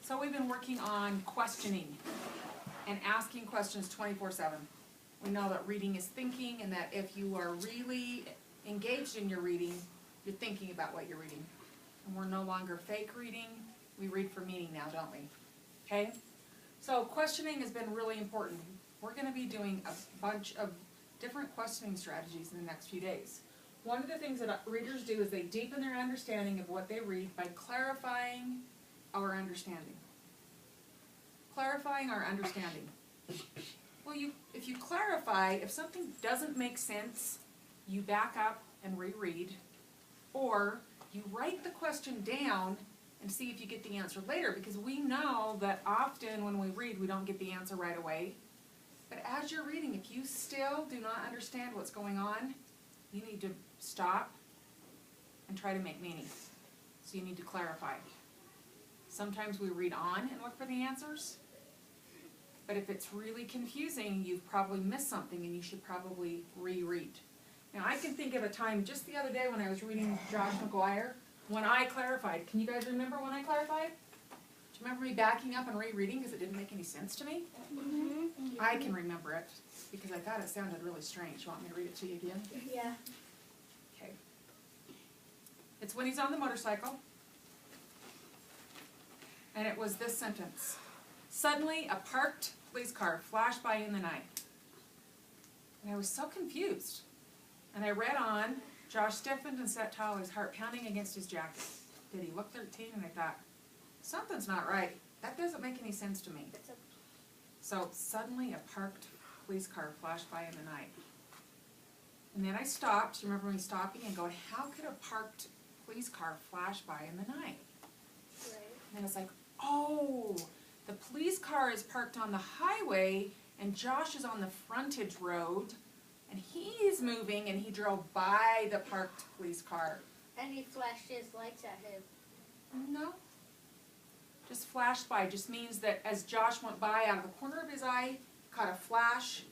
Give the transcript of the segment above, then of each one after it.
So we've been working on questioning and asking questions 24/7. We know that reading is thinking, and that if you are really engaged in your reading, you're thinking about what you're reading. And we're no longer fake reading, we read for meaning now, don't we? Okay? So questioning has been really important. We're going to be doing a bunch of different questioning strategies in the next few days. One of the things that readers do is they deepen their understanding of what they read by clarifying our understanding. Clarifying our understanding. Well, if you clarify, if something doesn't make sense, you back up and reread, or you write the question down and see if you get the answer later, because we know that often when we read, we don't get the answer right away. But as you're reading, if you still do not understand what's going on, you need to stop and try to make meaning. So you need to clarify. Sometimes we read on and look for the answers. But if it's really confusing, you've probably missed something and you should probably reread. Now I can think of a time just the other day when I was reading Josh McGuire, when I clarified. Can you guys remember when I clarified? Do you remember me backing up and rereading because it didn't make any sense to me? Mm-hmm. I can remember it because I thought it sounded really strange. You want me to read it to you again? Yeah. Okay. It's when he's on the motorcycle. And it was this sentence. Suddenly, a parked police car flashed by in the night. And I was so confused. And I read on. Josh stiffened and sat tall, his heart pounding against his jacket. Did he look 13? And I thought, something's not right. That doesn't make any sense to me. So suddenly, a parked police car flashed by in the night. And then I stopped. You remember me stopping and going, how could a parked police car flash by in the night? Right. And I was like, oh, the police car is parked on the highway and Josh is on the frontage road and he's moving and he drove by the parked police car. And he flashed his lights at him. No. Just flashed by just means that as Josh went by, out of the corner of his eye, caught a flash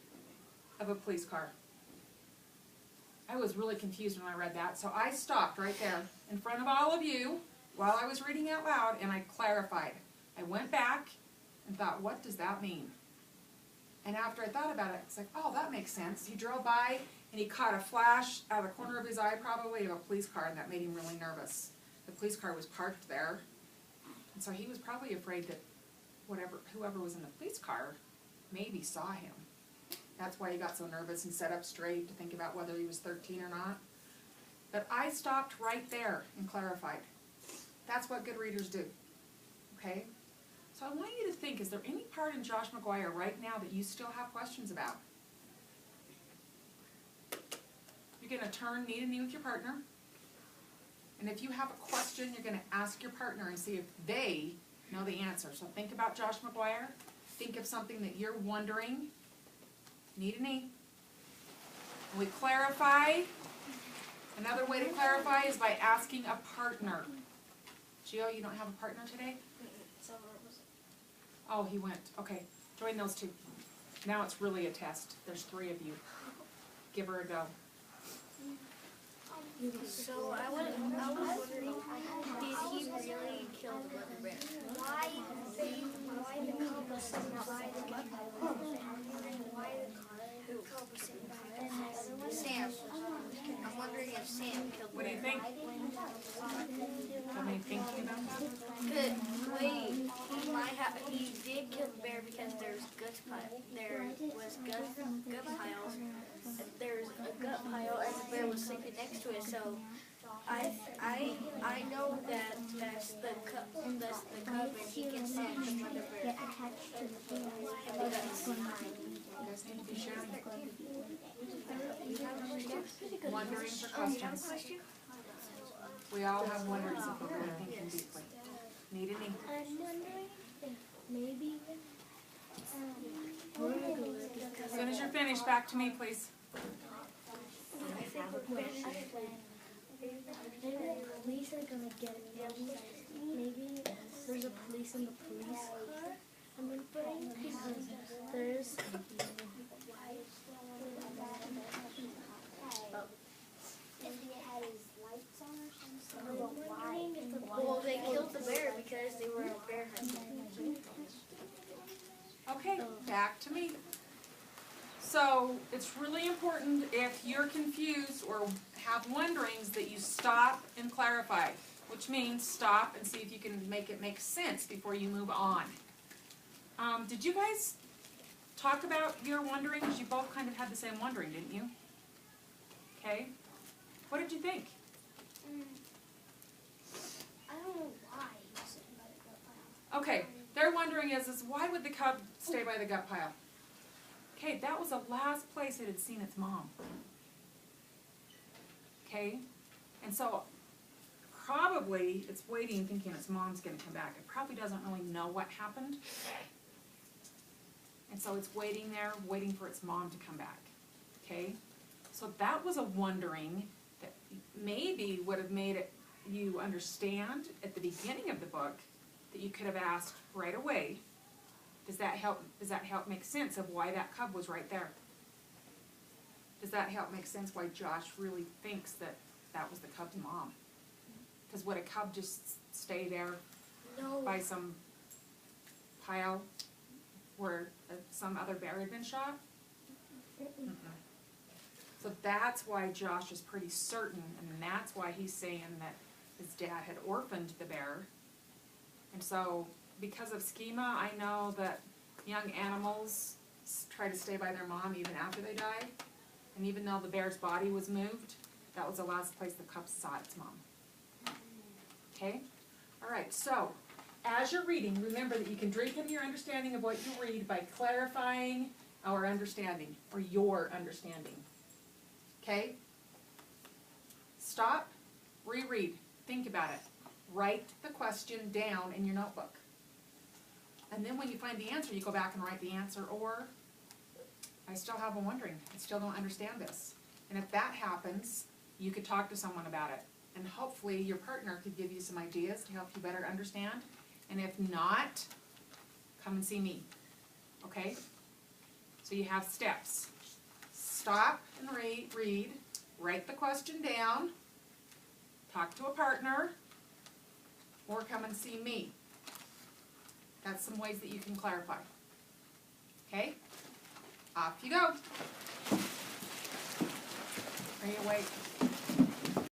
of a police car. I was really confused when I read that, so I stopped right there in front of all of you while I was reading out loud, and I clarified. I went back and thought, what does that mean? And after I thought about it, it's like, oh, that makes sense. He drove by, and he caught a flash out of the corner of his eye, probably, of a police car, and that made him really nervous. The police car was parked there, and so he was probably afraid that whoever was in the police car maybe saw him. That's why he got so nervous and sat up straight to think about whether he was 13 or not. But I stopped right there and clarified. That's what good readers do. Okay? So I want you to think, is there any part in Josh McGuire right now that you still have questions about? You're going to turn knee to knee with your partner. And if you have a question, you're going to ask your partner and see if they know the answer. So think about Josh McGuire. Think of something that you're wondering. Knee to knee. And we clarify. Another way to clarify is by asking a partner. Gio, you don't have a partner today? Oh, he went. Okay. Join those two. Now it's really a test. There's 3 of you. Give her a go. So I was wondering, did he really kill the mother bear? Why the cub was sitting by the gun? Why the cub was sitting by the Sam. I'm wondering if Sam killed the bear. What do you think? Have any thinking about that? Good. Wait, he did kill the bear because there was gut piles. There's a gut pile and the bear was sleeping next to it. So I know that that's the cub and he can send the mother bear. You guys need to be sharing. Wondering for questions. We all have wonders if we're really thinking deeply. Knee to knee. I'm wondering if maybe As soon as you're finished, back to me, please. maybe the police are gonna get involved. Maybe there's a police in the police car. I'm wondering because there's Well, they killed the bear because they were bear hunting. back to me. So it's really important if you're confused or have wonderings that you stop and clarify, which means stop and see if you can make it make sense before you move on. Did you guys talk about your wonderings? You both kind of had the same wondering, didn't you? Okay. What did you think? I don't know why he was sitting by the gut pile. Okay, their wondering is why would the cub stay by the gut pile? Okay, that was the last place it had seen its mom. Okay, and so probably it's waiting thinking its mom's going to come back. It probably doesn't really know what happened. And so it's waiting there, waiting for its mom to come back. Okay, so that was a wondering that maybe would have made it you understand at the beginning of the book that you could have asked right away. Does that help make sense of why that cub was right there? Does that help make sense why Josh really thinks that that was the cub's mom? Because would a cub just stay there No. by some pile where some other bear had been shot? Mm-mm. So that's why Josh is pretty certain, and that's why he's saying that his dad had orphaned the bear. And so, because of schema, I know that young animals try to stay by their mom even after they die. And even though the bear's body was moved, that was the last place the cub saw its mom. Okay? All right, so as you're reading, remember that you can deepen your understanding of what you read by clarifying our understanding, or your understanding. Okay? Stop, reread, think about it. Write the question down in your notebook. And then when you find the answer, you go back and write the answer, or I still have a wondering, I still don't understand this. And if that happens, you could talk to someone about it. And hopefully your partner could give you some ideas to help you better understand. And if not, come and see me. Okay? So you have steps. Stop and read, write the question down, talk to a partner, or come and see me. That's some ways that you can clarify. Okay? Off you go. Are you awake?